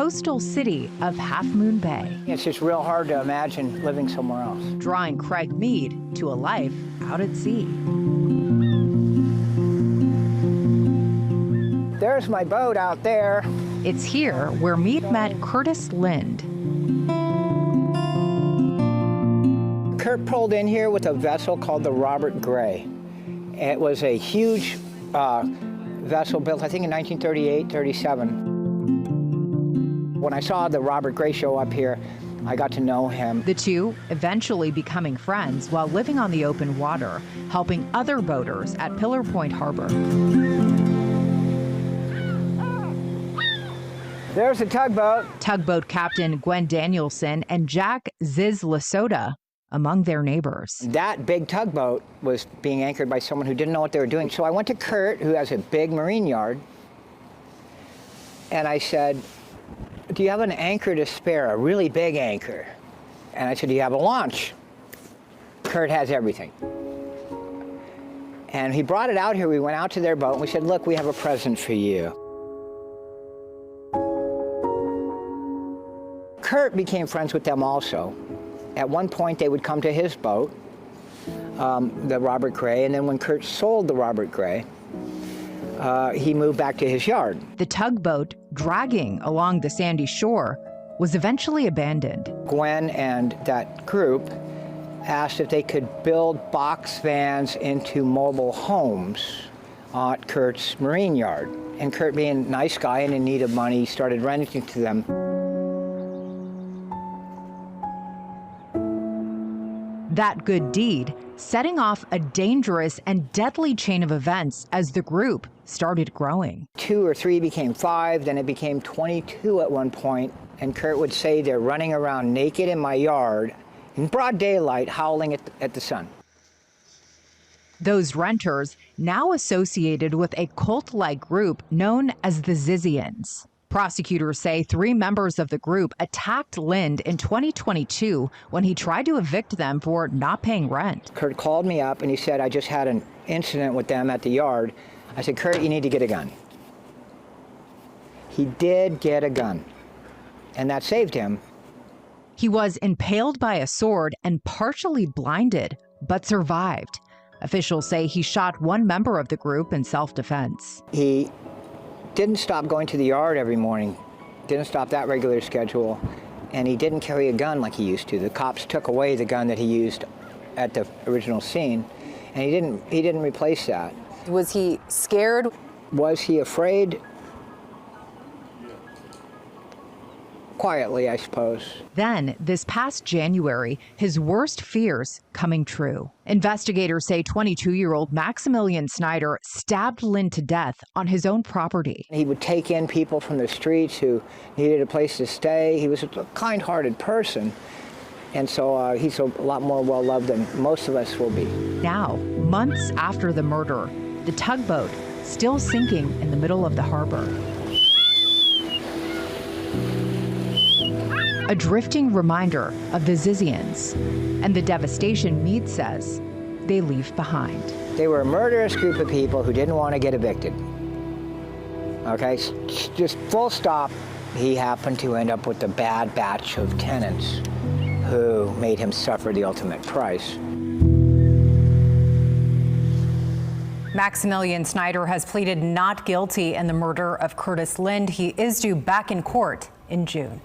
coastal city of Half Moon Bay, It's just real hard to imagine living somewhere else. drawing Craig Mead to a life out at sea. There's my boat out there. It's here where Mead met Curtis Lind. Kurt pulled in here with a vessel called the Robert Gray. It was a huge vessel built, I think, in 1938, 37. When I saw the Robert Gray show up here, I got to know him. The two eventually becoming friends while living on the open water, helping other boaters at Pillar Point Harbor. There's a tugboat. Tugboat captain Gwen Danielson and Jack Ziz Lasota among their neighbors. That big tugboat was being anchored by someone who didn't know what they were doing. So I went to Kurt, who has a big marine yard, and I said, do you have an anchor to spare, a really big anchor? And I said, do you have a launch? Kurt has everything. And he brought it out here. We went out to their boat and we said, look, we have a present for you. Kurt became friends with them also. At one point, they would come to his boat, the Robert Gray, and then when Kurt sold the Robert Gray, he moved back to his yard. The tugboat, dragging along the sandy shore, was eventually abandoned. Gwen and that group asked if they could build box vans into mobile homes at Kurt's marine yard. And Kurt, being a nice guy and in need of money, started renting to them. That good deed setting off a dangerous and deadly chain of events as the group started growing. 2 or 3 became 5, then it became 22 at one point, and Kurt would say they're running around naked in my yard in broad daylight, howling at the sun. Those renters now associated with a cult-like group known as the Zizians. Prosecutors say 3 members of the group attacked Lind in 2022 when he tried to evict them for not paying rent. Kurt called me up and he said, I just had an incident with them at the yard. I said, Kurt, you need to get a gun. He did get a gun, and that saved him. He was impaled by a sword and partially blinded, but survived. Officials say he shot one member of the group in self-defense. He didn't stop going to the yard every morning, didn't stop that regular schedule, and he didn't carry a gun like he used to. The cops took away the gun that he used at the original scene, and he didn't replace that. Was he scared? Was he afraid? Quietly, I suppose. Then, this past January, his worst fears coming true. Investigators say 22-year-old Maximilian Snyder stabbed Lind to death on his own property. He would take in people from the streets who needed a place to stay. He was a kind-hearted person, and so he's a lot more well-loved than most of us will be. Now, months after the murder, the tugboat still sinking in the middle of the harbor. A drifting reminder of the Zizians and the devastation Mead says they leave behind. They were a murderous group of people who didn't want to get evicted. Okay, just full stop. He happened to end up with a bad batch of tenants who made him suffer the ultimate price. Maximilian Snyder has pleaded not guilty in the murder of Curtis Lind. He is due back in court in June.